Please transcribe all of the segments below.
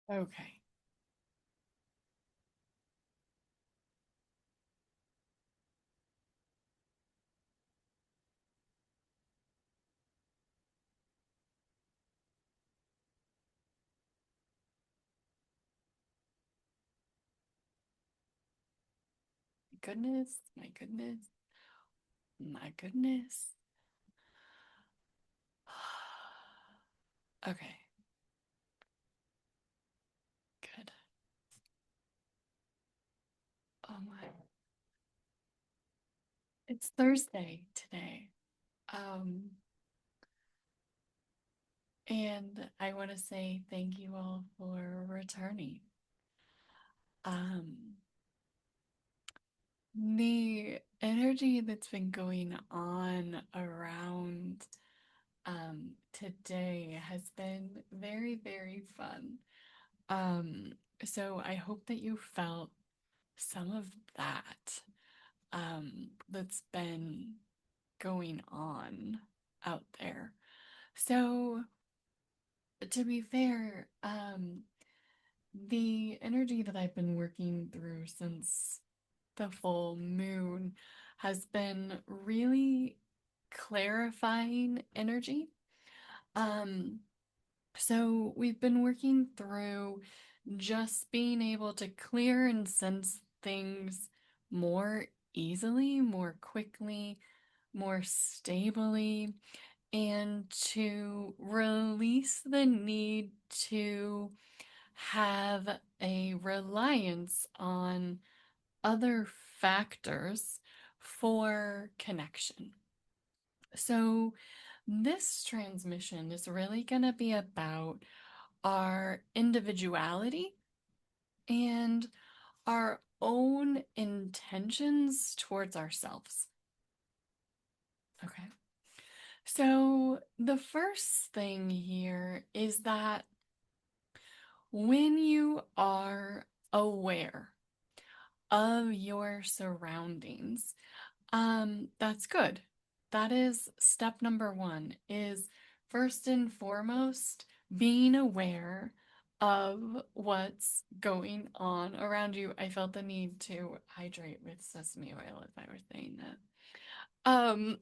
Okay. Goodness, my goodness, my goodness. Okay, good. Oh my. It's Thursday today. Um, and I want to say thank you all for returning. Um, the energy that's been going on around today has been very, very fun. Um, so I hope that you felt some of that that's been going on out there. So to be fair, the energy that I've been working through since the full moon has been really clarifying energy. Um, so we've been working through just being able to clear and sense things more easily, more quickly, more stably, and to release the need to have a reliance on other factors for connection. So, this transmission is really going to be about our individuality and our own intentions towards ourselves. Okay. So, the first thing here is that when you are aware of your surroundings, that's good. That is step number one, is first and foremost being aware of what's going on around you. I felt the need to hydrate with sesame oil if I were saying that.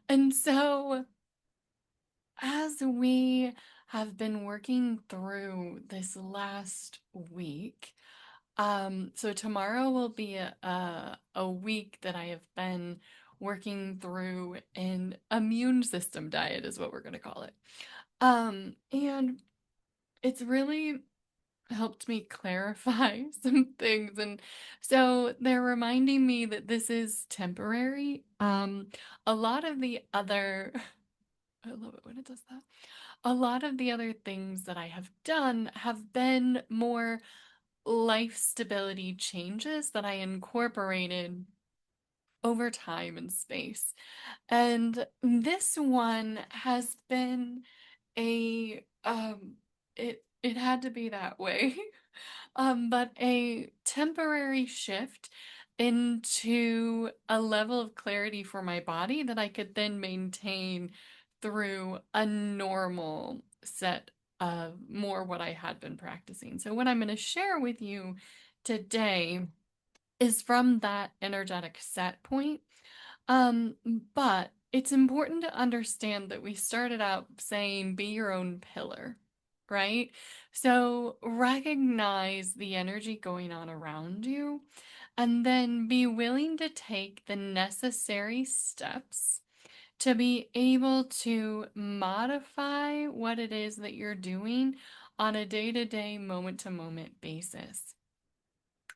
And so as we have been working through this last week, so tomorrow will be a week that I have been working through an immune system diet is what we're gonna call it. And it's really helped me clarify some things. And so they're reminding me that this is temporary. A lot of the other I love it when it does that. A lot of the other things that I have done have been more life stability changes that I incorporated over time and space. And this one has been a it had to be that way. But a temporary shift into a level of clarity for my body that I could then maintain through a normal set of more what I had been practicing. So, what I'm going to share with you today is from that energetic set point. Um, but it's important to understand that we started out saying be your own pillar, right? So recognize the energy going on around you and then be willing to take the necessary steps to be able to modify what it is that you're doing on a day-to-day, moment-to-moment basis.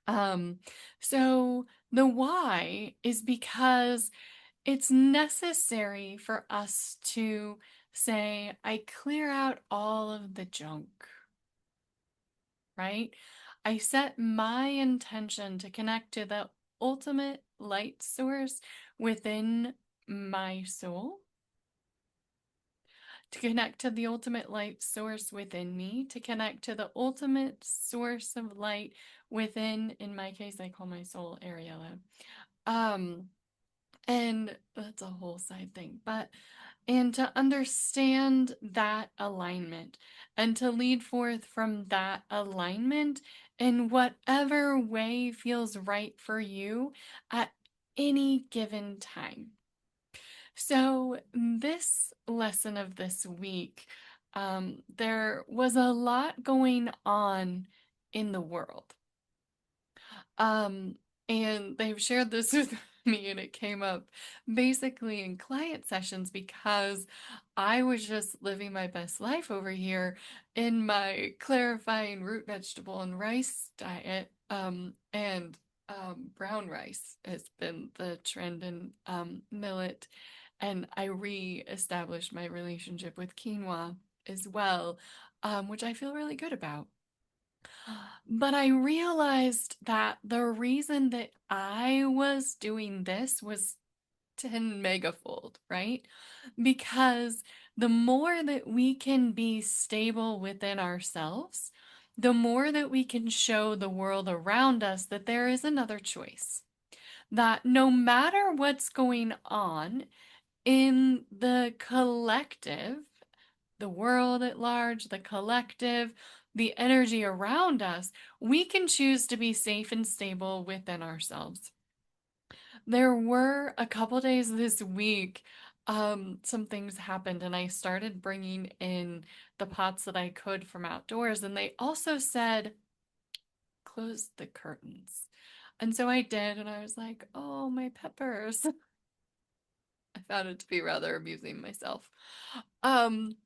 Um, so the why is because it's necessary for us to say, I clear out all of the junk, right? I set my intention to connect to the ultimate light source within my soul, to connect to the ultimate light source within me, to connect to the ultimate source of light within, in my case, I call my soul Ariella. Um, and that's a whole side thing, but and to understand that alignment and to lead forth from that alignment in whatever way feels right for you at any given time. So, this lesson of this week, there was a lot going on in the world. Um, and they've shared this with me, and it came up basically in client sessions because I was just living my best life over here in my clarifying root vegetable and rice diet. And brown rice has been the trend in millet. And I re-established my relationship with quinoa as well, which I feel really good about. But I realized that the reason that I was doing this was 10 megafold, right? Because the more that we can be stable within ourselves, the more that we can show the world around us that there is another choice. That no matter what's going on in the collective, the world at large, the collective, the energy around us, we can choose to be safe and stable within ourselves. There were a couple days this week, some things happened, and I started bringing in the pots that I could from outdoors, and they also said, close the curtains. And so I did, and I was like, oh, my peppers. I found it to be rather amusing myself. Um,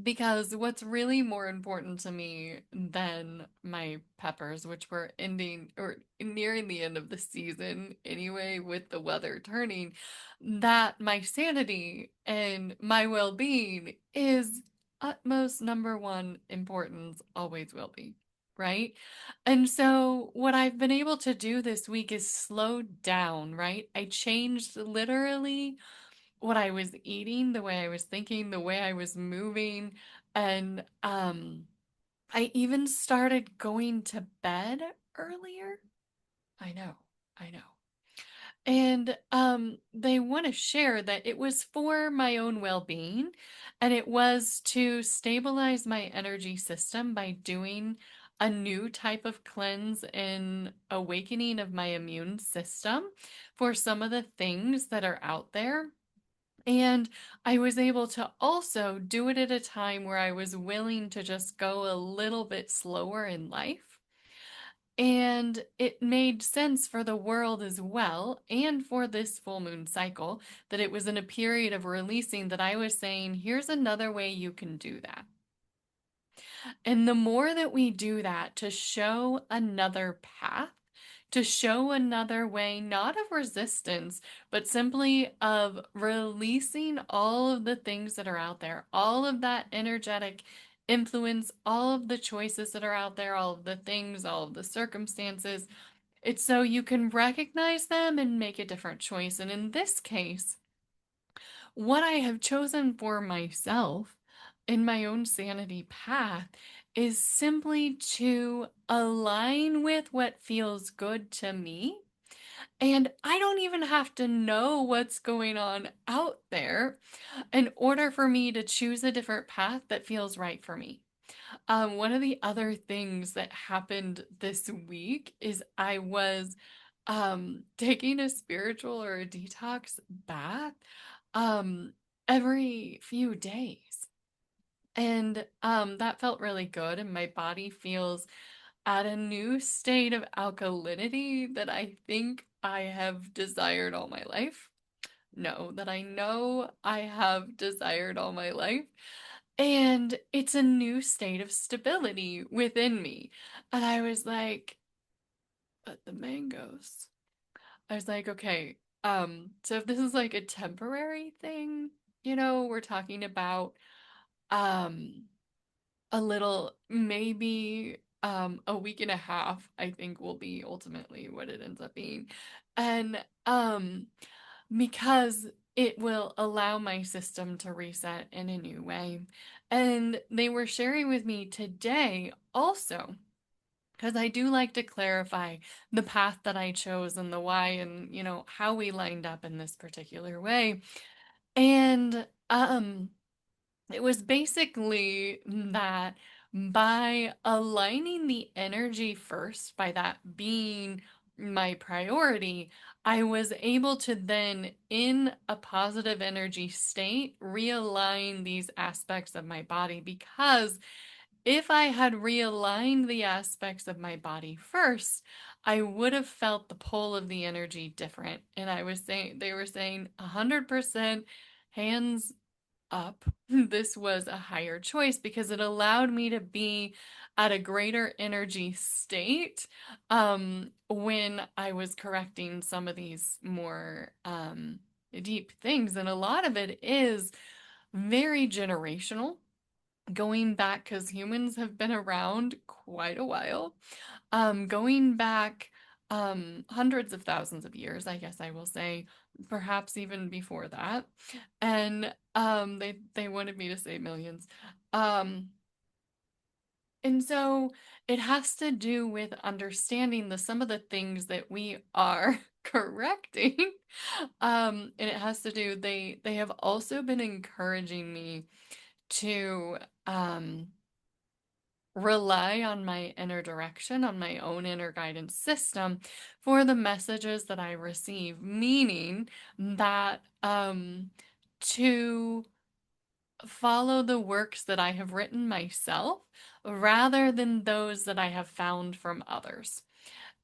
Because what's really more important to me than my peppers, which were ending or nearing the end of the season anyway, with the weather turning, that my sanity and my well being is utmost number one importance, always will be. Right. And so, what I've been able to do this week is slow down, right? I changed literally what I was eating, the way I was thinking, the way I was moving, and I even started going to bed earlier. I know. I know. And they want to share that it was for my own well-being, and it was to stabilize my energy system by doing a new type of cleanse and awakening of my immune system for some of the things that are out there. And I was able to also do it at a time where I was willing to just go a little bit slower in life. And it made sense for the world as well, and for this full moon cycle, that it was in a period of releasing that I was saying, here's another way you can do that. And the more that we do that to show another path, to show another way, not of resistance, but simply of releasing all of the things that are out there, all of that energetic influence, all of the choices that are out there, all of the things, all of the circumstances. It's so you can recognize them and make a different choice. And in this case, what I have chosen for myself in my own sanity path is simply to align with what feels good to me. And I don't even have to know what's going on out there in order for me to choose a different path that feels right for me. One of the other things that happened this week is I was taking a spiritual or a detox bath um every few days. And that felt really good, and my body feels at a new state of alkalinity that I think I have desired all my life. No, that I know I have desired all my life. And it's a new state of stability within me. And I was like, but the mangoes. I was like, okay, so if this is like a temporary thing, we're talking about um a little, maybe a week and a half, I think will be ultimately what it ends up being. And because it will allow my system to reset in a new way. And they were sharing with me today also, because I do like to clarify the path that I chose and the why, and how we lined up in this particular way. And Um, it was basically that by aligning the energy first, by that being my priority, I was able to then, in a positive energy state, realign these aspects of my body. Because if I had realigned the aspects of my body first, I would have felt the pull of the energy different. And I was saying, they were saying 100% hands up, this was a higher choice because it allowed me to be at a greater energy state when I was correcting some of these more deep things. And a lot of it is very generational, going back because humans have been around quite a while, going back hundreds of thousands of years, I guess I will say, perhaps even before that. And they wanted me to say millions. Um, and so it has to do with understanding the some of the things that we are correcting. And it has to do, they have also been encouraging me to um rely on my inner direction, on my own inner guidance system for the messages that I receive, meaning that to follow the works that I have written myself rather than those that I have found from others.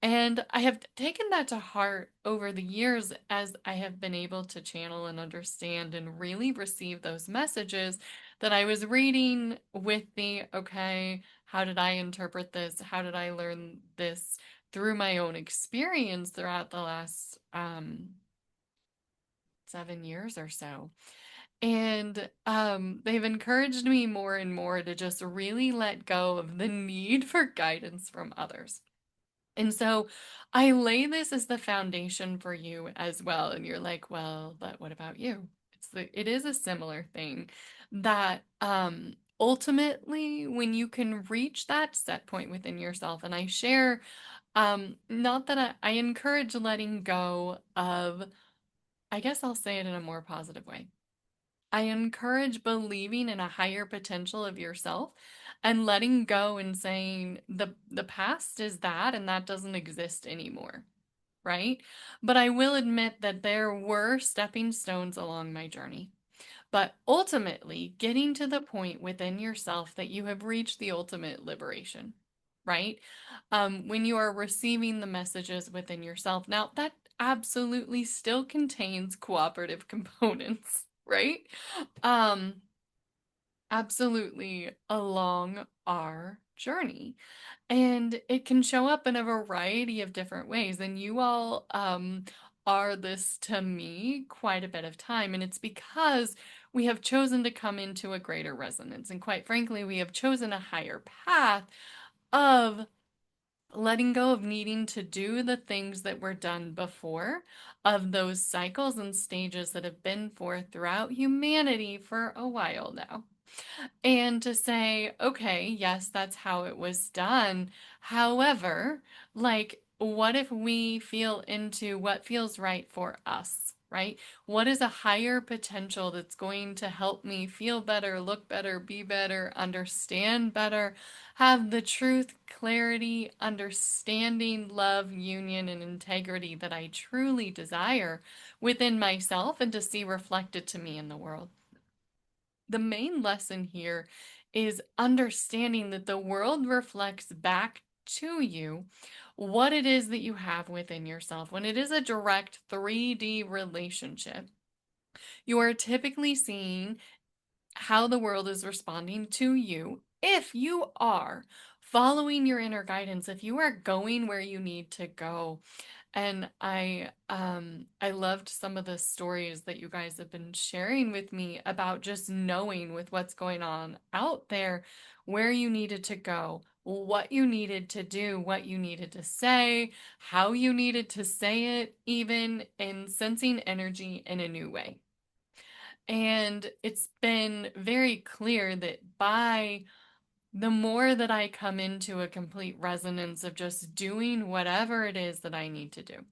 And I have taken that to heart over the years as I have been able to channel and understand and really receive those messages that I was reading with the, okay, how did I interpret this? How did I learn this through my own experience throughout the last 7 years or so? And they've encouraged me more and more to just really let go of the need for guidance from others. And so I lay this as the foundation for you as well. And you're like, well, but what about you? It is a similar thing that ultimately when you can reach that set point within yourself, and I share not that I encourage letting go of, I guess I'll say it in a more positive way. I encourage believing in a higher potential of yourself and letting go and saying the past is that and that doesn't exist anymore, right? But I will admit that there were stepping stones along my journey. But ultimately, getting to the point within yourself that you have reached the ultimate liberation, right? When you are receiving the messages within yourself. Now, that absolutely still contains cooperative components, right? Um, absolutely along our journey. And it can show up in a variety of different ways. And you all are this to me quite a bit of time. And it's because we have chosen to come into a greater resonance. And quite frankly, we have chosen a higher path of letting go of needing to do the things that were done before, of those cycles and stages that have been forth throughout humanity for a while now. And to say, okay, yes, that's how it was done. However, like, what if we feel into what feels right for us, right? What is a higher potential that's going to help me feel better, look better, be better, understand better, have the truth, clarity, understanding, love, union, and integrity that I truly desire within myself and to see reflected to me in the world? The main lesson here is understanding that the world reflects back to you what it is that you have within yourself. When it is a direct 3D relationship, you are typically seeing how the world is responding to you if you are following your inner guidance, if you are going where you need to go. And I loved some of the stories that you guys have been sharing with me about just knowing with what's going on out there where you needed to go, what you needed to do, what you needed to say, how you needed to say it, even in sensing energy in a new way. And it's been very clear that by the more that I come into a complete resonance of just doing whatever it is that I need to do,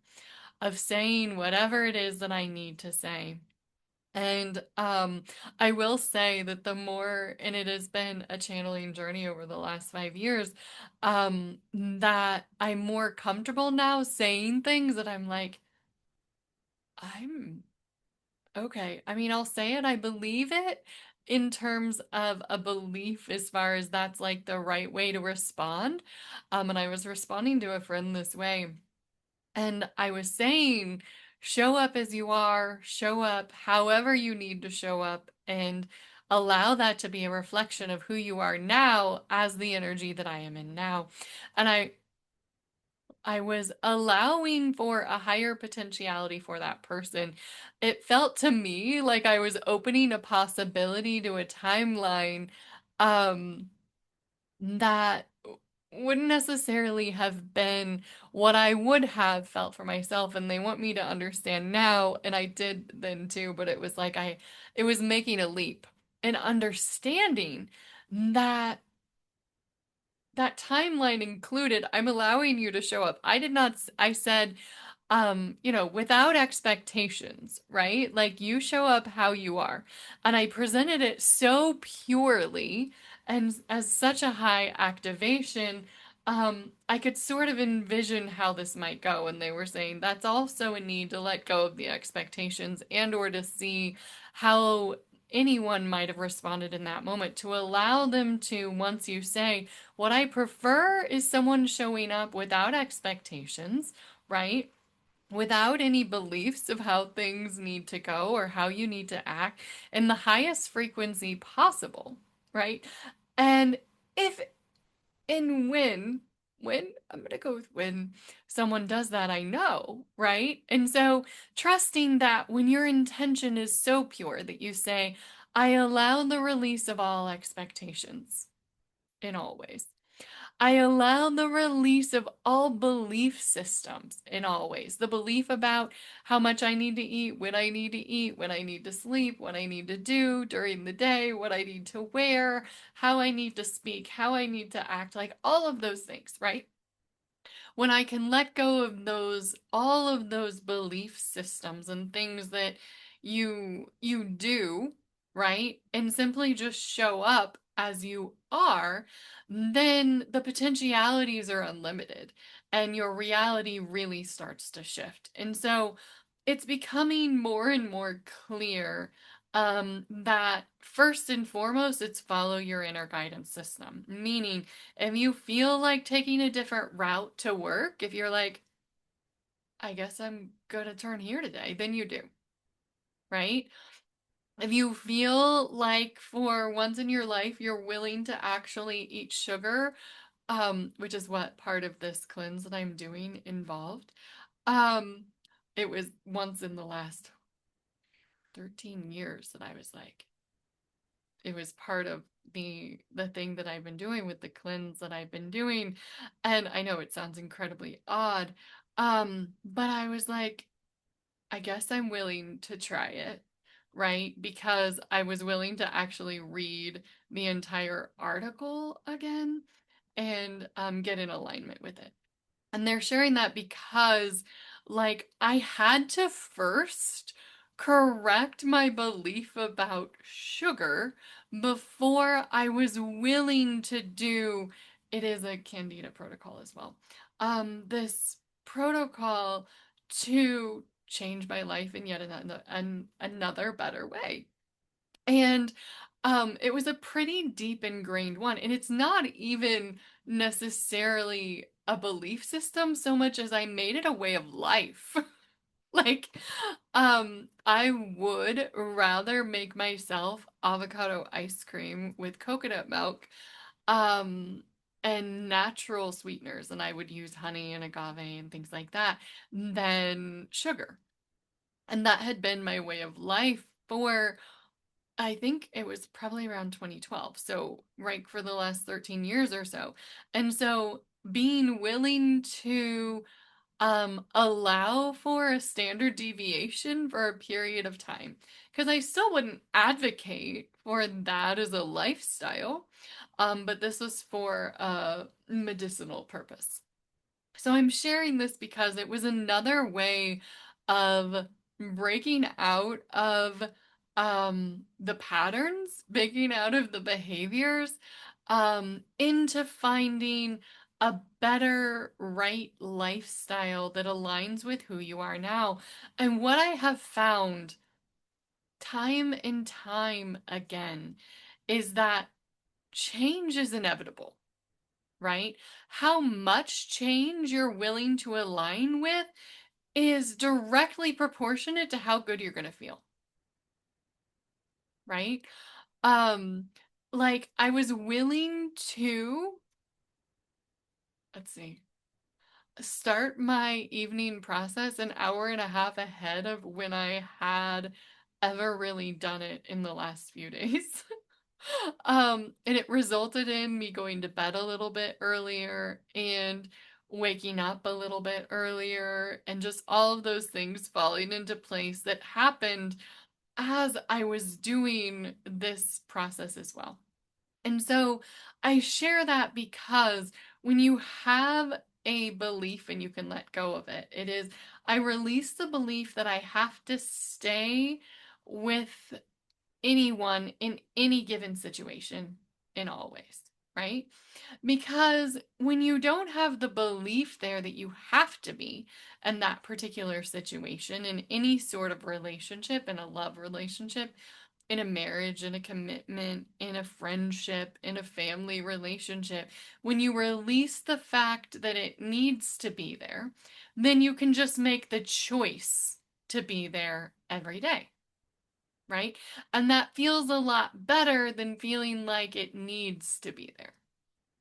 of saying whatever it is that I need to say, And I will say that the more, and it has been a channeling journey over the last 5 years, that I'm more comfortable now saying things that I'm like, I'm okay. I mean, I'll say it, I believe it in terms of a belief as far as that's like the right way to respond. And I was responding to a friend this way. And I was saying, show up as you are, show up however you need to show up, and allow that to be a reflection of who you are now as the energy that I am in now. And I was allowing for a higher potentiality for that person. It felt to me like I was opening a possibility to a timeline um that wouldn't necessarily have been what I would have felt for myself, and they want me to understand now, and I did then too, but it was like it was making a leap and understanding that that timeline included I'm allowing you to show up. I did not I said without expectations, right? Like you show up how you are. And I presented it so purely and as such a high activation, I could sort of envision how this might go. And they were saying that's also a need to let go of the expectations and or to see how anyone might have responded in that moment to allow them to, once you say, what I prefer is someone showing up without expectations, right? Without any beliefs of how things need to go or how you need to act in the highest frequency possible, right? And if and when I'm going to go with when someone does that, I know, right? And so trusting that when your intention is so pure that you say, I allow the release of all expectations in all ways. I allow the release of all belief systems in all ways. The belief about how much I need to eat, when I need to eat, when I need to sleep, what I need to do during the day, what I need to wear, how I need to speak, how I need to act, like all of those things, right? When I can let go of those, all of those belief systems and things that you do, right? And simply just show up as you are, then the potentialities are unlimited and your reality really starts to shift. And so it's becoming more and more clear that first and foremost, it's follow your inner guidance system. Meaning, if you feel like taking a different route to work, if you're like, I guess I'm gonna turn here today, then you do, right? If you feel like for once in your life you're willing to actually eat sugar, which is what part of this cleanse that I'm doing involved, um, it was once in the last 13 years that I was like, it was part of the thing that I've been doing with the cleanse that I've been doing. And I know it sounds incredibly odd. But I was like, I guess I'm willing to try it, right? Because I was willing to actually read the entire article again and get in alignment with it. And they're sharing that because, like, I had to first correct my belief about sugar before I was willing to do it is a Candida protocol as well. This protocol to change my life in yet another better way. And it was a pretty deep ingrained one. And it's not even necessarily a belief system so much as I made it a way of life. Like, I would rather make myself avocado ice cream with coconut milk, um, and natural sweeteners, and I would use honey and agave and things like that, than sugar. And that had been my way of life for I think it was probably around 2012. So, right for the last 13 years or so. And so, being willing to allow for a standard deviation for a period of time, because I still wouldn't advocate for that as a lifestyle. But this was for a medicinal purpose. So I'm sharing this because it was another way of breaking out of the patterns, breaking out of the behaviors, into finding a better, right lifestyle that aligns with who you are now. And what I have found time and time again is that change is inevitable, right? How much change you're willing to align with is directly proportionate to how good you're going to feel, right? Um, like I was willing to, let's see, start my evening process an hour and a half ahead of when I had ever really done it in the last few days. And it resulted in me going to bed a little bit earlier and waking up a little bit earlier and just all of those things falling into place that happened as I was doing this process as well. And so I share that because when you have a belief and you can let go of it, it is, I release the belief that I have to stay with anyone in any given situation in all ways, right? Because when you don't have the belief there that you have to be in that particular situation, in any sort of relationship, in a love relationship, in a marriage, in a commitment, in a friendship, in a family relationship, when you release the fact that it needs to be there, then you can just make the choice to be there every day, right? And that feels a lot better than feeling like it needs to be there,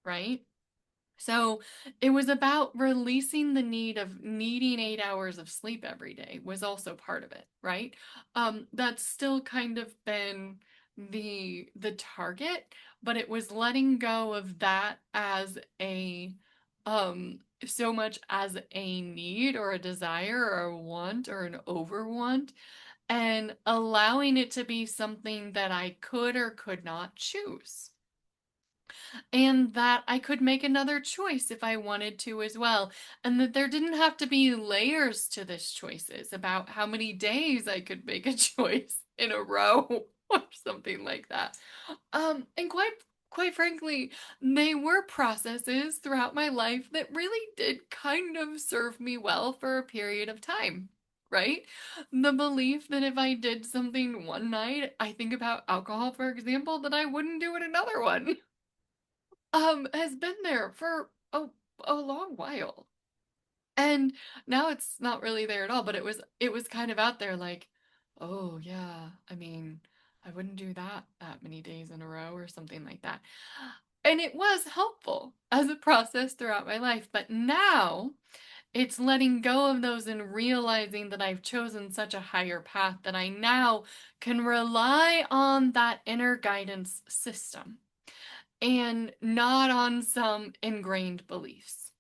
right? So it was about releasing the need of needing 8 hours of sleep every day was also part of it, right? That's still kind of been the target, but it was letting go of that as a so much as a need or a desire or a want or an over want, and allowing it to be something that I could or could not choose, and that I could make another choice if I wanted to as well, and that there didn't have to be layers to this choices about how many days I could make a choice in a row or something like that. And quite frankly, they were processes throughout my life that really did kind of serve me well for a period of time. Right? The belief that if I did something one night, I think about alcohol, for example, that I wouldn't do it another one, has been there for a long while. And now it's not really there at all, but it was kind of out there like, oh yeah, I mean, I wouldn't do that many days in a row or something like that. And it was helpful as a process throughout my life, but now it's letting go of those and realizing that I've chosen such a higher path that I now can rely on that inner guidance system and not on some ingrained beliefs.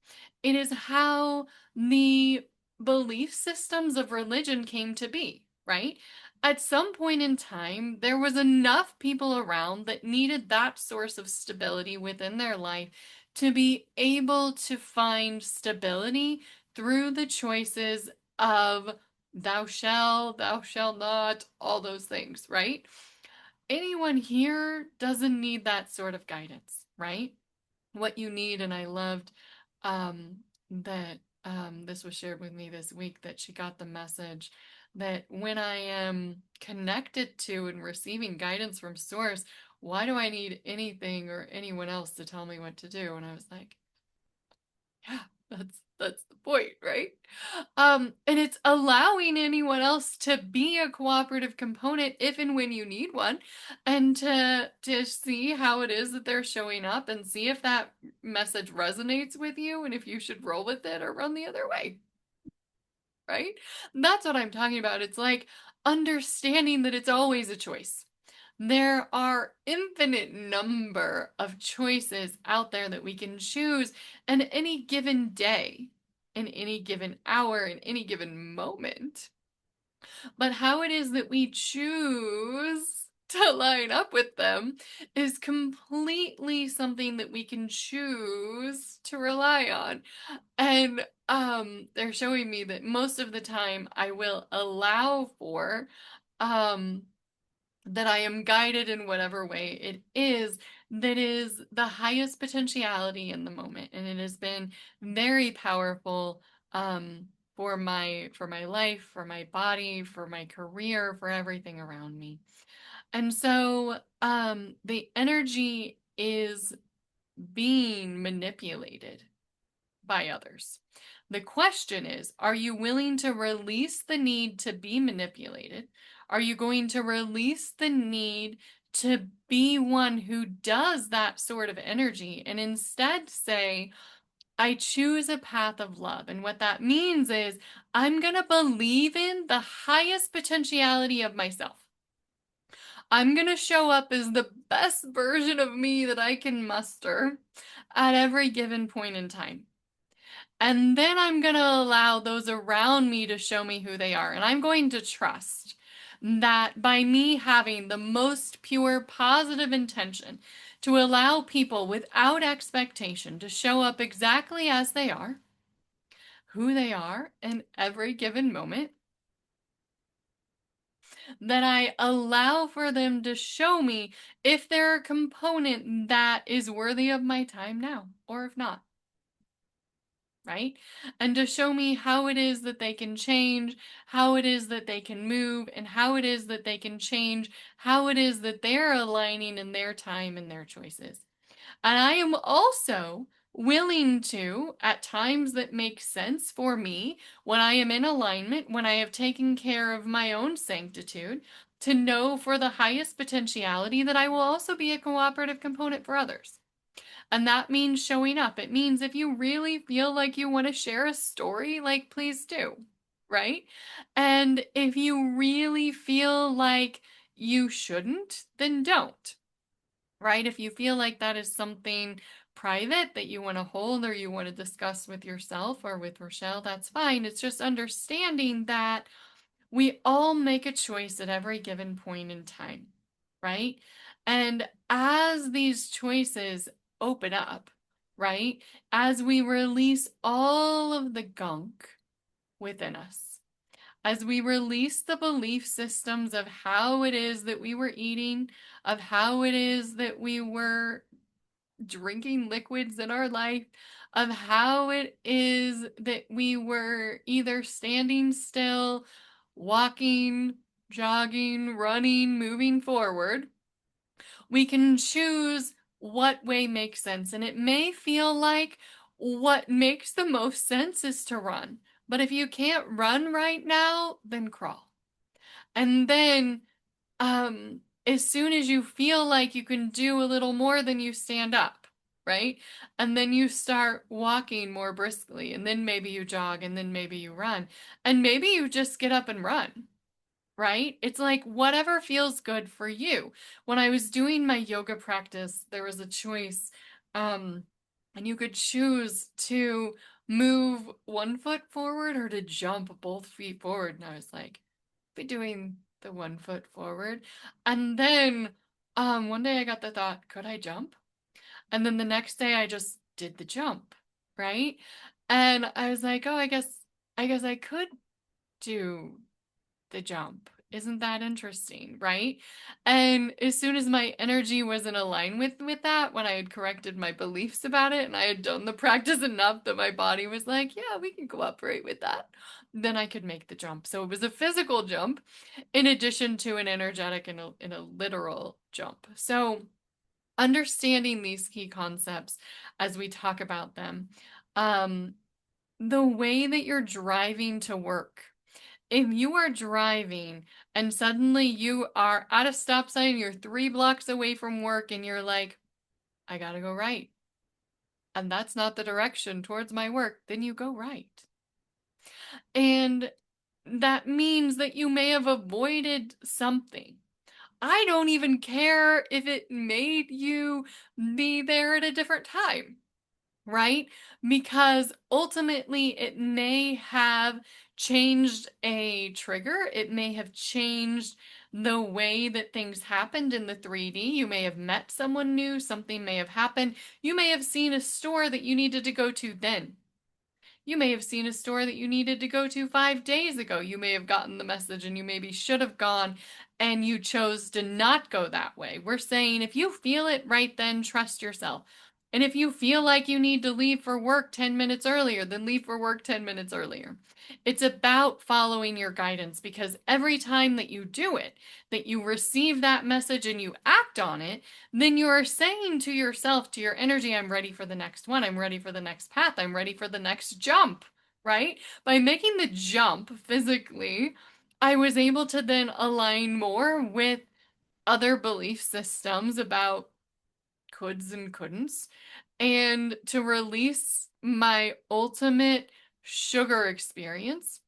It is how the belief systems of religion came to be, right? At some point in time, there was enough people around that needed that source of stability within their life to be able to find stability through the choices of thou shall not, all those things, right? Anyone here doesn't need that sort of guidance, right? What you need, and I loved that this was shared with me this week, that she got the message that when I am connected to and receiving guidance from Source, why do I need anything or anyone else to tell me what to do? And I was like, yeah, that's the point, right? And it's allowing anyone else to be a cooperative component if and when you need one, and to see how it is that they're showing up and see if that message resonates with you and if you should roll with it or run the other way, right? That's what I'm talking about. It's like understanding that it's always a choice. There are infinite number of choices out there that we can choose in any given day, in any given hour, in any given moment. But how it is that we choose to line up with them is completely something that we can choose to rely on. And they're showing me that most of the time I will allow for um that I am guided in whatever way it is that is the highest potentiality in the moment. And it has been very powerful um, for my life, for my body, for my career, for everything around me. And so the energy is being manipulated by others. The question is, are you willing to release the need to be manipulated? Are you going to release the need to be one who does that sort of energy and instead say, I choose a path of love? And what that means is, I'm going to believe in the highest potentiality of myself. I'm going to show up as the best version of me that I can muster at every given point in time. And then I'm going to allow those around me to show me who they are. And I'm going to trust that by me having the most pure positive intention to allow people without expectation to show up exactly as they are, who they are in every given moment, that I allow for them to show me if they're a component that is worthy of my time now, or if not. Right? And to show me how it is that they can change, how it is that they can move, and how it is that they can change, how it is that they're aligning in their time and their choices. And I am also willing to, at times that make sense for me, when I am in alignment, when I have taken care of my own sanctitude, to know for the highest potentiality that I will also be a cooperative component for others. And that means showing up. It means if you really feel like you want to share a story, like, please do, right? And if you really feel like you shouldn't, then don't, right? If you feel like that is something private that you want to hold or you want to discuss with yourself or with Rochelle, that's fine. It's just understanding that we all make a choice at every given point in time, right? And as these choices open up, right? As we release all of the gunk within us, as we release the belief systems of how it is that we were eating, of how it is that we were drinking liquids in our life, of how it is that we were either standing still, walking, jogging, running, moving forward, we can choose what way makes sense. And it may feel like what makes the most sense is to run. But if you can't run right now, then crawl. And then as soon as you feel like you can do a little more, then you stand up, right? And then you start walking more briskly, and then maybe you jog, and then maybe you run, and maybe you just get up and run, right? It's like whatever feels good for you. When I was doing my yoga practice, there was a choice, um, and you could choose to move one foot forward or to jump both feet forward. And I was like, be doing the one foot forward. And then one day I got the thought, could I jump? And then the next day I just did the jump, right? And I was like, oh, I guess I could do the jump. Isn't that interesting, right? And as soon as my energy was in alignment with that, when I had corrected my beliefs about it and I had done the practice enough that my body was like, yeah, we can cooperate with that, then I could make the jump. So it was a physical jump in addition to an energetic and a literal jump. So understanding these key concepts as we talk about them, um, the way that you're driving to work, if you are driving and suddenly you are at a stop sign, you're 3 blocks away from work, and you're like, I gotta go right, and that's not the direction towards my work, then you go right. And that means that you may have avoided something. I don't even care if it made you be there at a different time, right? Because ultimately it may have changed a trigger. It may have changed the way that things happened in the 3D. You may have met someone new, something may have happened. You may have seen a store that you needed to go to then. You may have seen a store that you needed to go to 5 days ago. You may have gotten the message and you maybe should have gone and you chose to not go that way. We're saying if you feel it right then, trust yourself. And if you feel like you need to leave for work 10 minutes earlier, then leave for work 10 minutes earlier. It's about following your guidance because every time that you do it, that you receive that message and you act on it, then you are saying to yourself, to your energy, I'm ready for the next one. I'm ready for the next path. I'm ready for the next jump, right? By making the jump physically, I was able to then align more with other belief systems about coulds and couldn'ts and to release my ultimate sugar experience.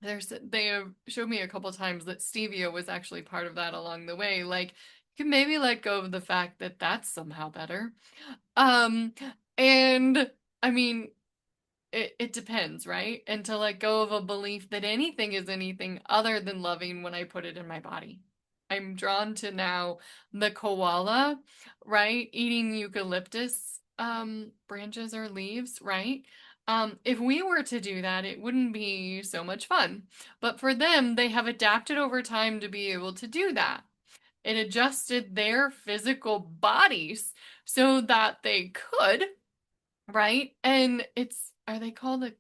They have showed me a couple times that stevia was actually part of that along the way. Like, you can maybe let go of the fact that that's somehow better. Um, and I mean, it depends, right? And to let go of a belief that anything is anything other than loving when I put it in my body. I'm drawn to now the koala, right? Eating eucalyptus branches or leaves, right? If we were to do that, it wouldn't be so much fun. But for them, they have adapted over time to be able to do that. It adjusted their physical bodies so that they could, right? And are they called a,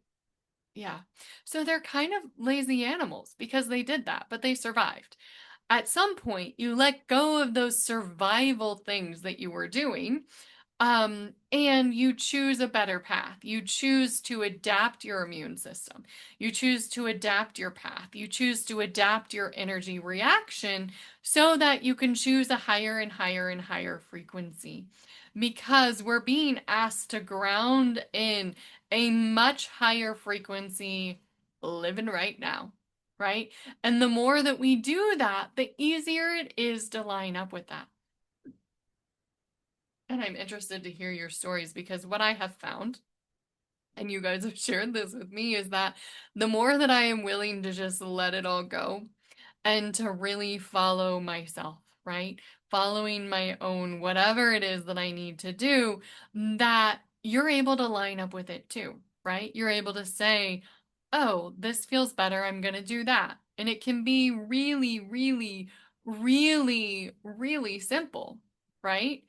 yeah. So they're kind of lazy animals because they did that, but they survived. At some point, you let go of those survival things that you were doing, and you choose a better path. You choose to adapt your immune system. You choose to adapt your path. You choose to adapt your energy reaction so that you can choose a higher and higher and higher frequency. Because we're being asked to ground in a much higher frequency living right now, right? And the more that we do that, the easier it is to line up with that. And I'm interested to hear your stories because what I have found, and you guys have shared this with me, is that the more that I am willing to just let it all go and to really follow myself, right? Following my own whatever it is that I need to do, that you're able to line up with it too, right? You're able to say, oh, this feels better. I'm going to do that. And it can be really, really, really, really simple, right?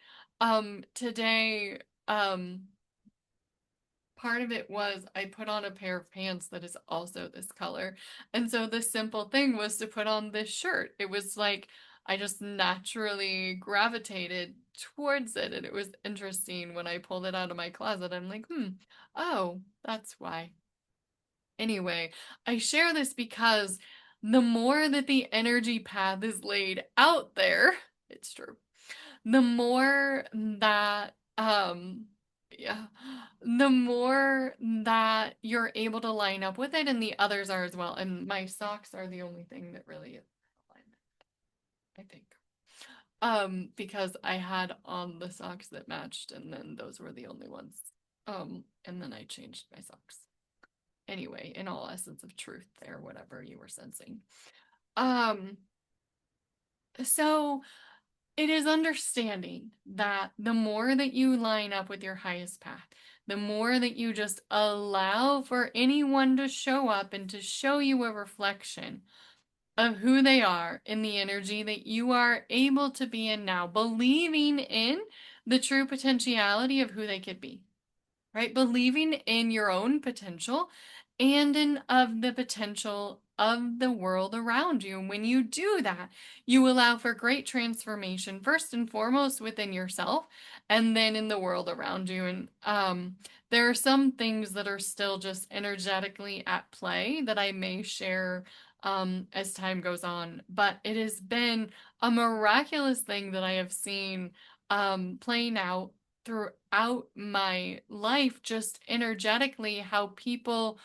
Today, um, part of it was I put on a pair of pants that is also this color. And so the simple thing was to put on this shirt. It was like I just naturally gravitated towards it. And it was interesting when I pulled it out of my closet. I'm like, oh, that's why. Anyway, I share this because the more that the energy path is laid out there, it's true, the more that yeah, the more that you're able to line up with it and the others are as well. And my socks are the only thing that really is alignment, I think. Because I had on the socks that matched and then those were the only ones. And then I changed my socks. Anyway, in all essence of truth there, whatever you were sensing. Um, so it is understanding that the more that you line up with your highest path, the more that you just allow for anyone to show up and to show you a reflection of who they are in the energy that you are able to be in now, believing in the true potentiality of who they could be, right? Believing in your own potential and in of the potential of the world around you. And when you do that, you allow for great transformation, first and foremost within yourself, and then in the world around you. And there are some things that are still just energetically at play that I may share as time goes on. But it has been a miraculous thing that I have seen playing out throughout my life, just energetically, how people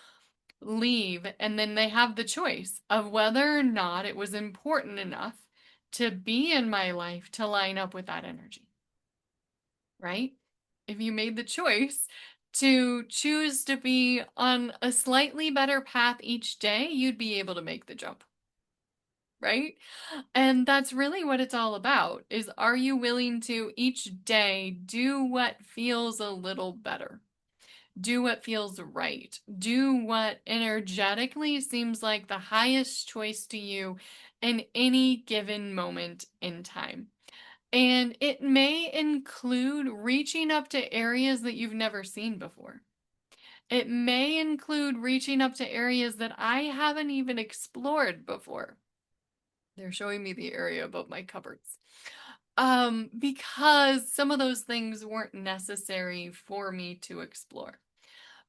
leave and then they have the choice of whether or not it was important enough to be in my life to line up with that energy, right? If you made the choice to choose to be on a slightly better path each day, you'd be able to make the jump, right? And that's really what it's all about, is are you willing to each day do what feels a little better? Do what feels right. Do what energetically seems like the highest choice to you in any given moment in time. And it may include reaching up to areas that you've never seen before. It may include reaching up to areas that I haven't even explored before. They're showing me the area above my cupboards. Because some of those things weren't necessary for me to explore.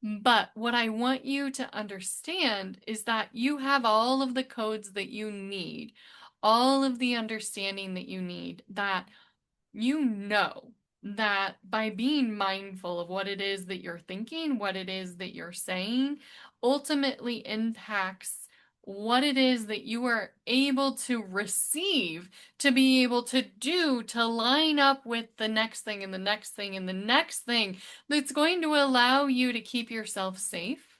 But what I want you to understand is that you have all of the codes that you need, all of the understanding that you need, that you know that by being mindful of what it is that you're thinking, what it is that you're saying, ultimately impacts what it is that you are able to receive, to be able to do, to line up with the next thing and the next thing and the next thing that's going to allow you to keep yourself safe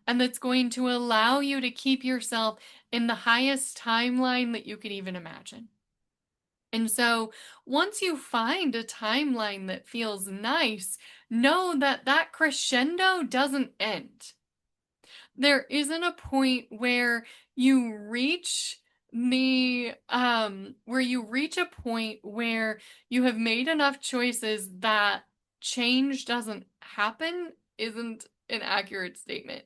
and that's going to allow you to keep yourself in the highest timeline that you could even imagine. And so once you find a timeline that feels nice, know that that crescendo doesn't end. There isn't a point where you reach a point where you have made enough choices that change doesn't happen isn't an accurate statement.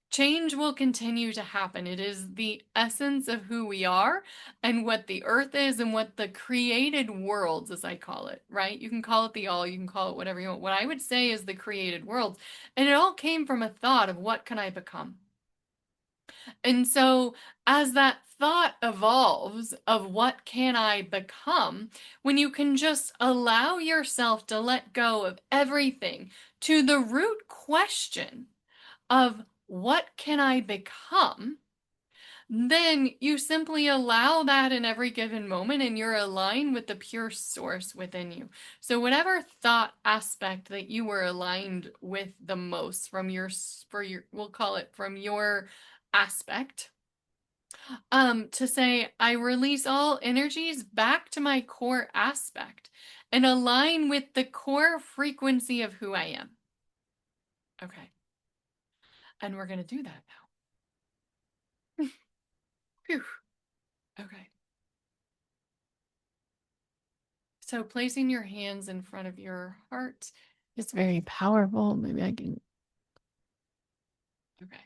Change will continue to happen. It is the essence of who we are and what the earth is and what the created worlds, as I call it, right? You can call it the all, you can call it whatever you want. What I would say is the created worlds. And it all came from a thought of what can I become? And so as that thought evolves of what can I become, when you can just allow yourself to let go of everything to the root question of what can I become, then you simply allow that in every given moment and you're aligned with the pure source within you. So whatever thought aspect that you were aligned with the most from we'll call it from your aspect, to say, I release all energies back to my core aspect and align with the core frequency of who I am. Okay. And we're going to do that now. Phew. Okay. So placing your hands in front of your heart is very powerful. Maybe I can. Okay.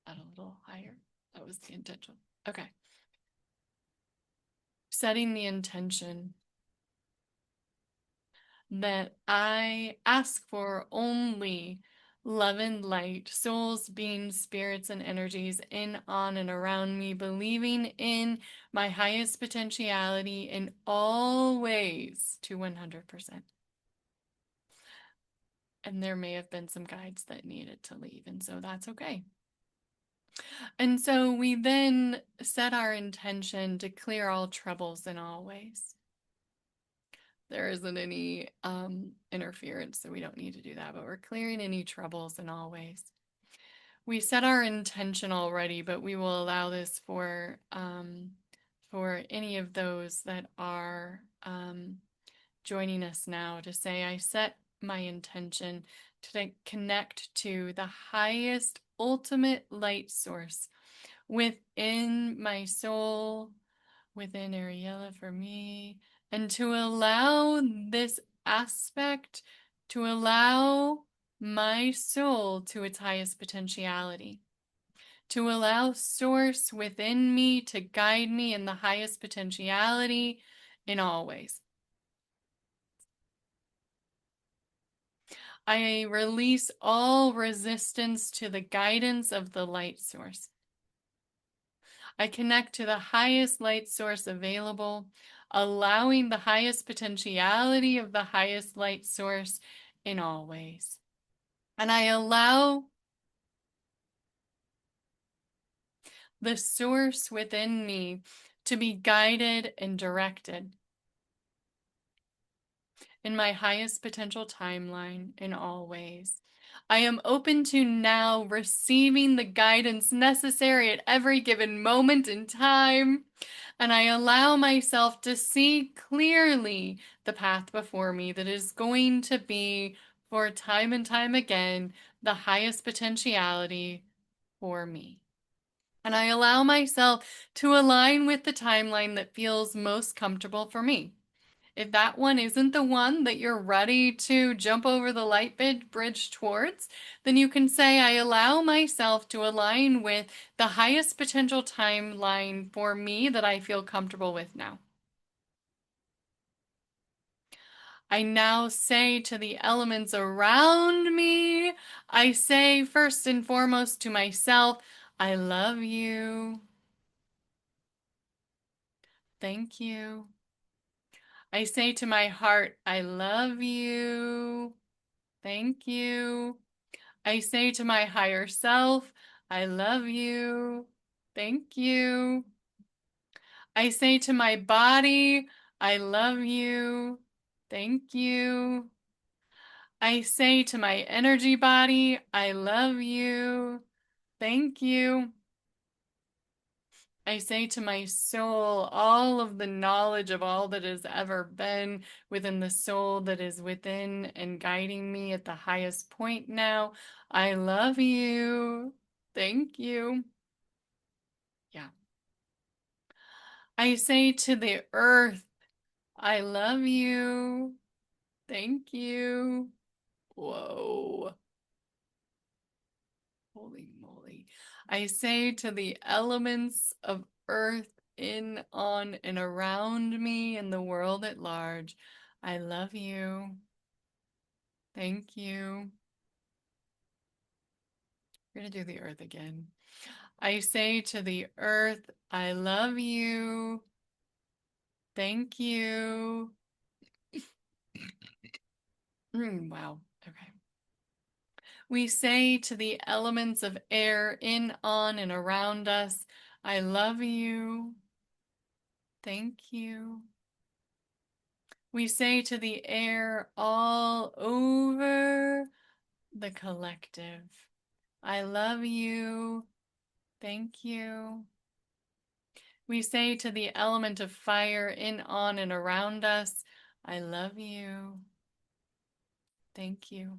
Add a little higher. That was the intention. Okay. Setting the intention that I ask for only love and light, souls, beings, spirits, and energies in, on, and around me, believing in my highest potentiality in all ways to 100%. And there may have been some guides that needed to leave, and so that's okay. And so we then set our intention to clear all troubles in all ways. There isn't any interference, so we don't need to do that, but we're clearing any troubles in all ways. We set our intention already, but we will allow this for any of those that are joining us now to say, I set my intention to connect to the highest ultimate light source within my soul, within Ariella for me, and to allow this aspect to allow my soul to its highest potentiality, to allow source within me to guide me in the highest potentiality in all ways. I release all resistance to the guidance of the light source. I connect to the highest light source available, allowing the highest potentiality of the highest light source in all ways. And I allow the source within me to be guided and directed in my highest potential timeline in all ways. I am open to now receiving the guidance necessary at every given moment in time, and I allow myself to see clearly the path before me that is going to be for time and time again the highest potentiality for me. And I allow myself to align with the timeline that feels most comfortable for me. If that one isn't the one that you're ready to jump over the light bridge towards, then you can say, I allow myself to align with the highest potential timeline for me that I feel comfortable with now. I now say to the elements around me, I say first and foremost to myself, I love you. Thank you. I say to my heart, I love you. Thank you. I say to my higher self, I love you. Thank you. I say to my body, I love you. Thank you. I say to my energy body, I love you. Thank you. I say to my soul, all of the knowledge of all that has ever been within the soul that is within and guiding me at the highest point now. I love you. Thank you. Yeah. I say to the earth, I love you. Thank you. Whoa. Holy moly. I say to the elements of earth in, on, and around me and the world at large, I love you. Thank you. We're going to do the earth again. I say to the earth, I love you. Thank you. Wow. Okay. We say to the elements of air in, on, and around us, I love you. Thank you. We say to the air all over the collective, I love you. Thank you. We say to the element of fire in, on, and around us, I love you. Thank you.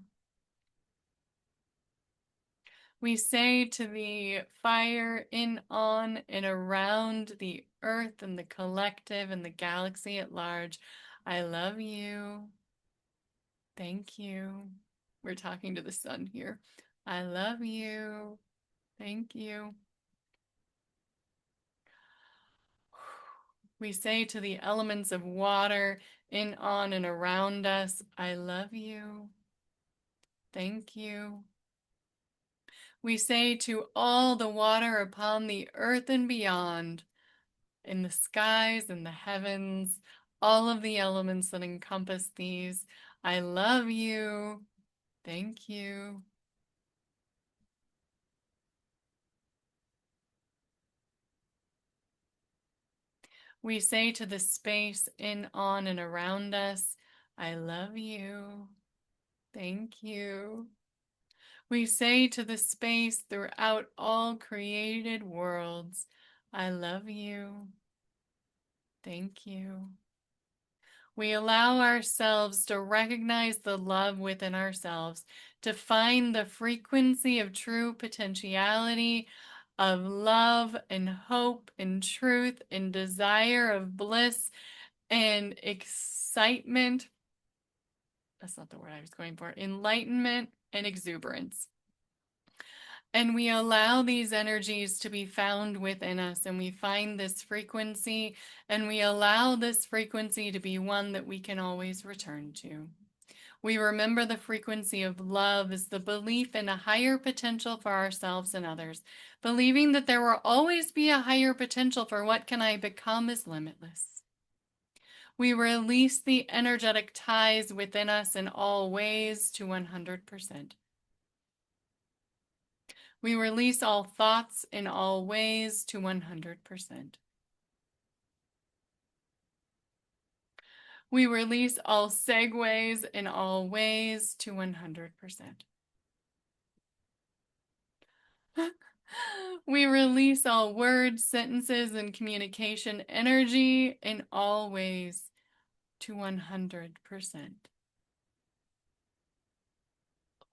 We say to the fire in, on, and around the earth and the collective and the galaxy at large, I love you. Thank you. We're talking to the sun here. I love you. Thank you. We say to the elements of water in, on, and around us, I love you. Thank you. We say to all the water upon the earth and beyond, in the skies and the heavens, all of the elements that encompass these, I love you. Thank you. We say to the space in, on, and around us, I love you. Thank you. We say to the space throughout all created worlds, I love you. Thank you. We allow ourselves to recognize the love within ourselves, to find the frequency of true potentiality, of love and hope and truth and desire of bliss and excitement. That's not the word I was going for. Enlightenment and exuberance. And we allow these energies to be found within us, and we find this frequency, and we allow this frequency to be one that we can always return to. We remember the frequency of love as the belief in a higher potential for ourselves and others. Believing that there will always be a higher potential for what can I become is limitless. We release the energetic ties within us in all ways to 100%. We release all thoughts in all ways to 100%. We release all segues in all ways to 100%. We release all words, sentences, and communication energy in all ways to 100%.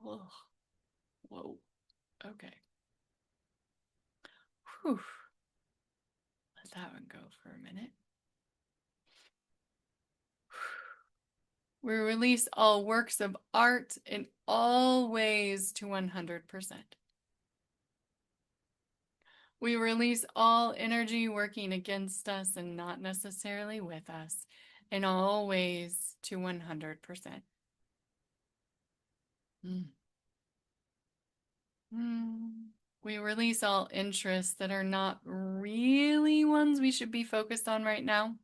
Oh, whoa. Okay. Whew. Let that one go for a minute. We release all works of art in all ways to 100%. We release all energy working against us and not necessarily with us in all ways to 100%. Mm. We release all interests that are not really ones we should be focused on right now,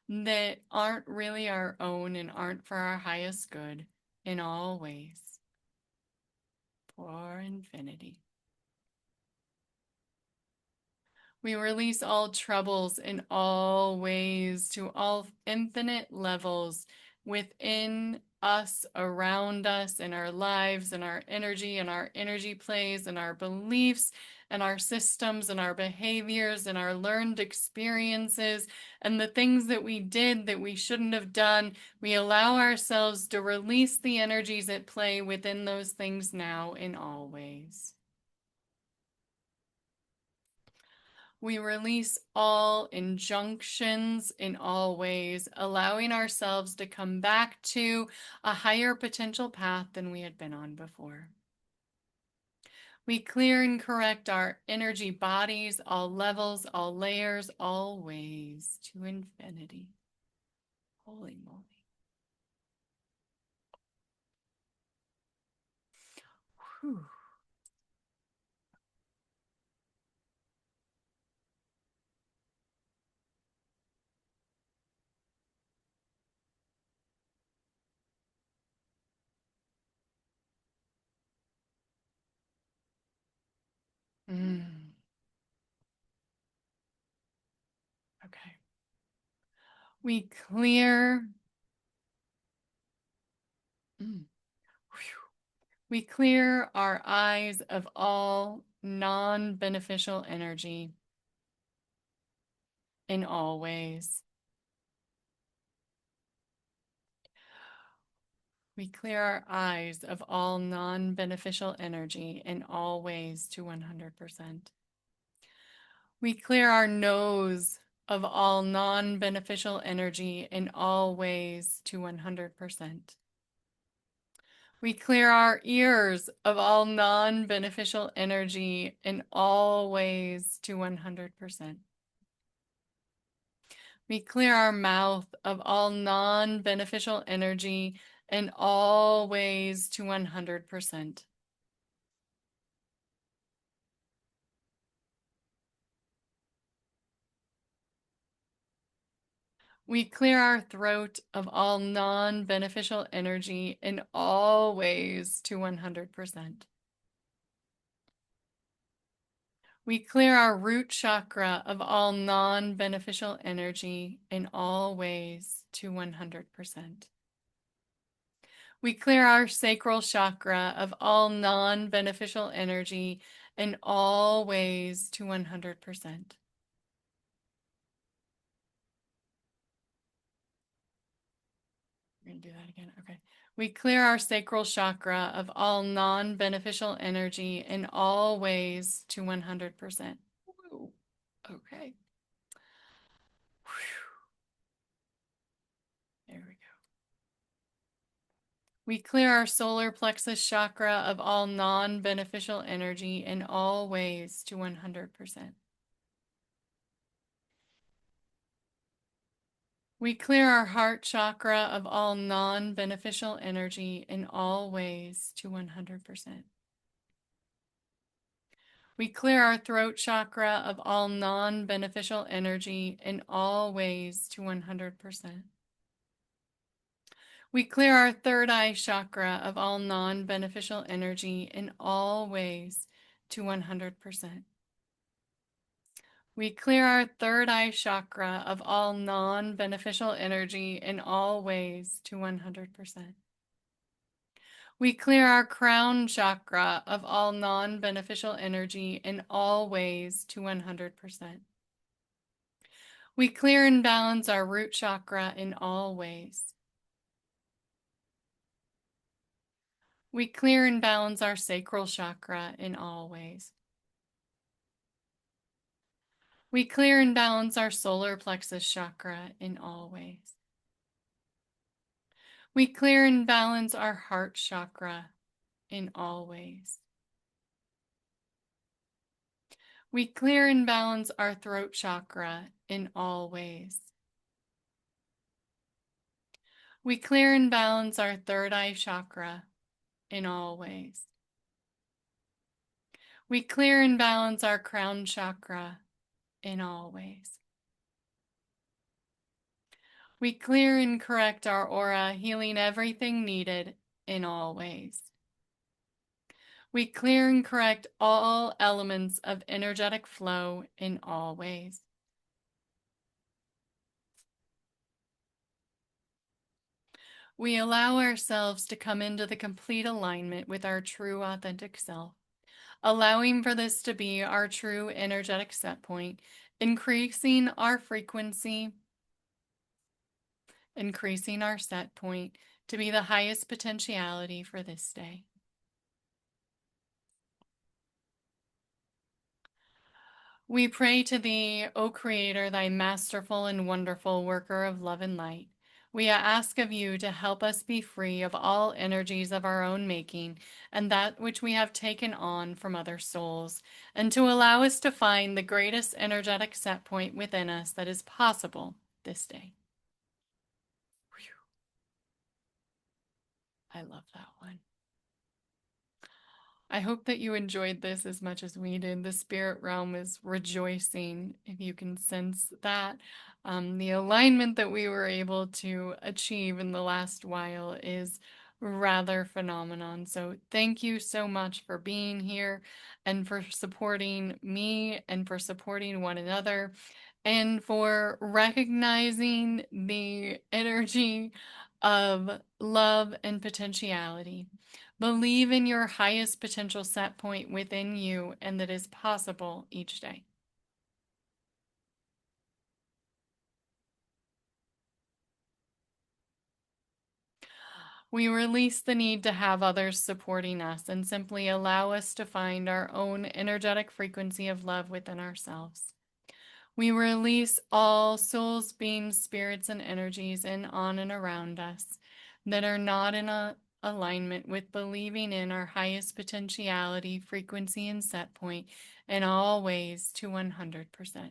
that aren't really our own and aren't for our highest good in all ways for infinity. We release all troubles in all ways to all infinite levels within us, around us, in our lives, in our energy plays, and our beliefs, and our systems, and our behaviors, and our learned experiences, and the things that we did that we shouldn't have done. We allow ourselves to release the energies at play within those things now in all ways. We release all injunctions in all ways, allowing ourselves to come back to a higher potential path than we had been on before. We clear and correct our energy bodies, all levels, all layers, all ways to infinity. Holy moly. Whew. Mm. Okay. We clear. Mm. We clear our eyes of all non-beneficial energy in all ways. We clear our eyes of all non-beneficial energy in all ways to 100%. We clear our nose of all non-beneficial energy in all ways to 100%. We clear our ears of all non-beneficial energy in all ways to 100%. We clear our mouth of all non-beneficial energy in all ways to 100%. We clear our throat of all non-beneficial energy in all ways to 100%. We clear our root chakra of all non-beneficial energy in all ways to 100%. We clear our sacral chakra of all non-beneficial energy in all ways to 100%. We're going to do that again. Okay. We clear our sacral chakra of all non-beneficial energy in all ways to 100%. Woo. Okay. There we go. We clear our solar plexus chakra of all non-beneficial energy in all ways to 100%. We clear our heart chakra of all non-beneficial energy in all ways to 100%. We clear our throat chakra of all non-beneficial energy in all ways to 100%. We clear our third eye chakra of all non-beneficial energy in all ways to 100%. We clear our third eye chakra of all non-beneficial energy in all ways to 100%. We clear our crown chakra of all non-beneficial energy in all ways to 100%. We clear and balance our root chakra in all ways. We clear and balance our sacral chakra in all ways. We clear and balance our solar plexus chakra in all ways. We clear and balance our heart chakra in all ways. We clear and balance our throat chakra in all ways. We clear and balance our third eye chakra in all ways. We clear and balance our crown chakra in all ways. We clear and correct our aura, healing everything needed in all ways. We clear and correct all elements of energetic flow in all ways. We allow ourselves to come into the complete alignment with our true authentic self, allowing for this to be our true energetic set point, increasing our frequency, increasing our set point to be the highest potentiality for this day. We pray to thee, O Creator, thy masterful and wonderful worker of love and light. We ask of you to help us be free of all energies of our own making and that which we have taken on from other souls, and to allow us to find the greatest energetic set point within us that is possible this day. Whew. I love that one. I hope that you enjoyed this as much as we did. The spirit realm is rejoicing, if you can sense that. The alignment that we were able to achieve in the last while is rather phenomenon. So thank you so much for being here and for supporting me and for supporting one another and for recognizing the energy of love and potentiality. Believe in your highest potential set point within you and that is possible each day. We release the need to have others supporting us and simply allow us to find our own energetic frequency of love within ourselves. We release all souls, beings, spirits, and energies in, on, and around us that are not in alignment with believing in our highest potentiality, frequency, and set point in all ways to 100%.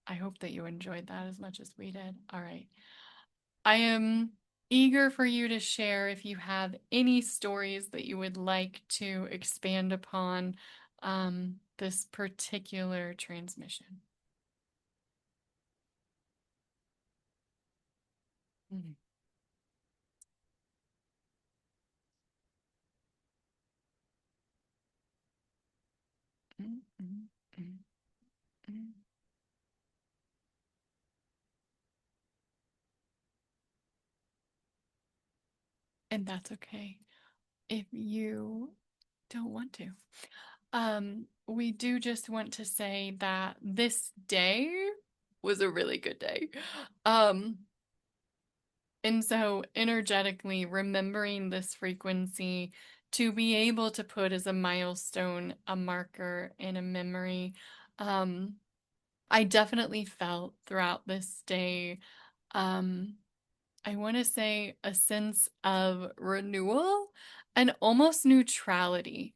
I hope that you enjoyed that as much as we did. All right. I am eager for you to share if you have any stories that you would like to expand upon this particular transmission. Mm. Mm, mm, mm, mm. And that's okay if you don't want to. We do just want to say that this day was a really good day. Um, and so energetically remembering this frequency to be able to put as a milestone, a marker, and a memory. I definitely felt throughout this day, I want to say a sense of renewal and almost neutrality,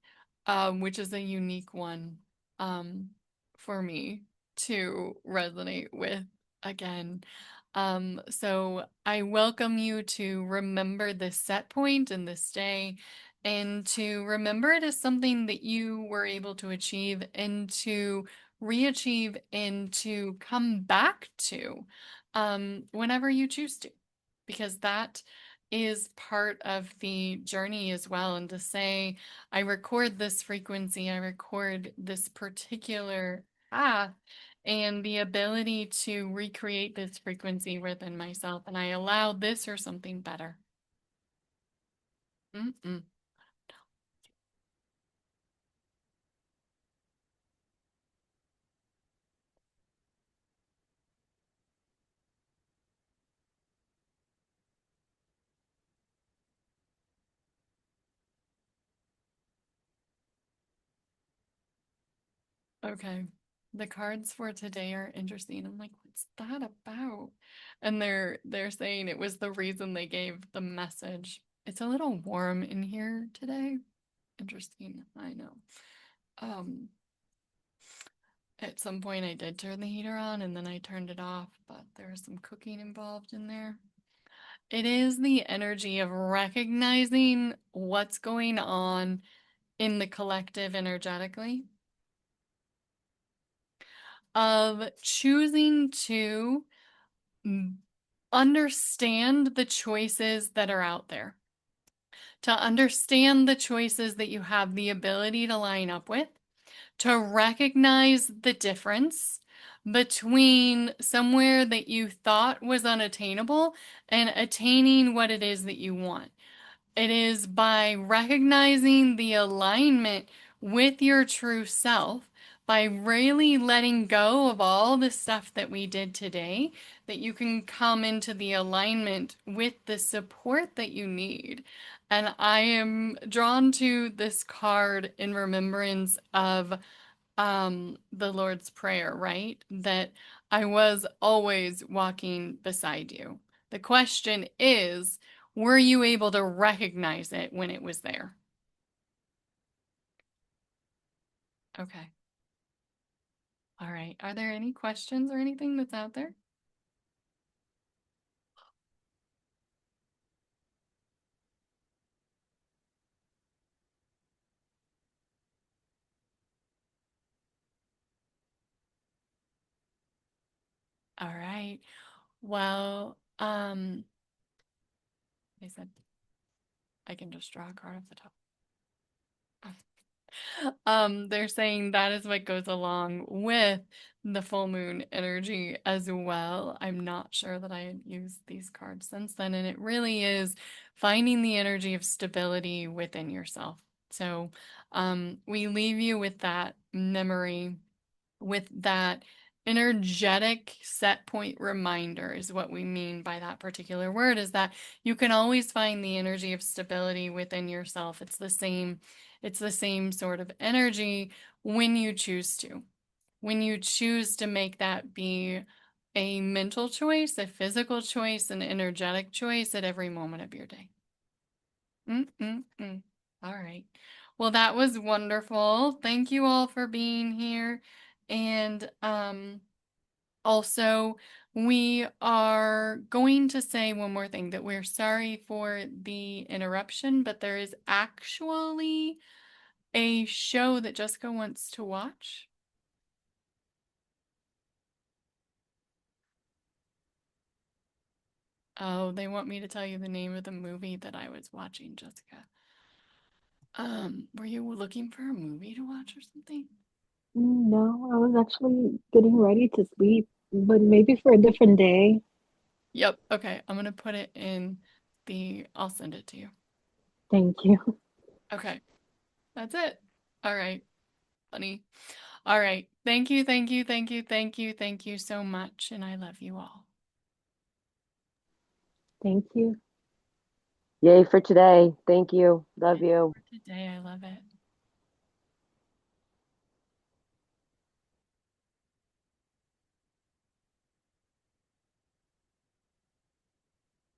which is a unique one um, for me to resonate with again. So I welcome you to remember this set point in this day and to remember it as something that you were able to achieve and to re-achieve and to come back to whenever you choose to, because that is part of the journey as well. And to say, I record this frequency, I record this particular path, and the ability to recreate this frequency within myself, and I allow this or something better. Mm-mm. Okay. The cards for today are interesting. I'm like, what's that about? And they're saying it was the reason they gave the message. It's a little warm in here today. Interesting, I know. Um, at some point I did turn the heater on and then I turned it off, but there was some cooking involved in there. It is the energy of recognizing what's going on in the collective energetically, of choosing to understand the choices that are out there, to understand the choices that you have the ability to line up with, to recognize the difference between somewhere that you thought was unattainable and attaining what it is that you want. It is by recognizing the alignment with your true self, by really letting go of all the stuff that we did today, that you can come into the alignment with the support that you need. And I am drawn to this card in remembrance of the Lord's Prayer, right? That I was always walking beside you. The question is, were you able to recognize it when it was there? Okay. All right. Are there any questions or anything that's out there? All right. Well, they said I can just draw a card off the top. They're saying that is what goes along with the full moon energy as well. I'm not sure that I had used these cards since then, and it really is finding the energy of stability within yourself. So, we leave you with that memory, with that energetic set point reminder is what we mean by that particular word, is that you can always find the energy of stability within yourself. It's the same sort of energy when you choose to. When you choose to make that be a mental choice, a physical choice, an energetic choice at every moment of your day. Mm-mm-mm. All right. Well, that was wonderful. Thank you all for being here. And also, we are going to say one more thing, that we're sorry for the interruption, but there is actually a show that Jessica wants to watch. Oh, they want me to tell you the name of the movie that I was watching, Jessica. Were you looking for a movie to watch or something? No, I was actually getting ready to sleep, but maybe for a different day. Yep. Okay. I'm gonna put it in I'll send it to you. Thank you. Okay. That's it. All right, honey. All right. Thank you, thank you, thank you, thank you, thank you so much. And I love you all. Thank you. Yay for today. Thank you. Love Yay you. for today. I love it.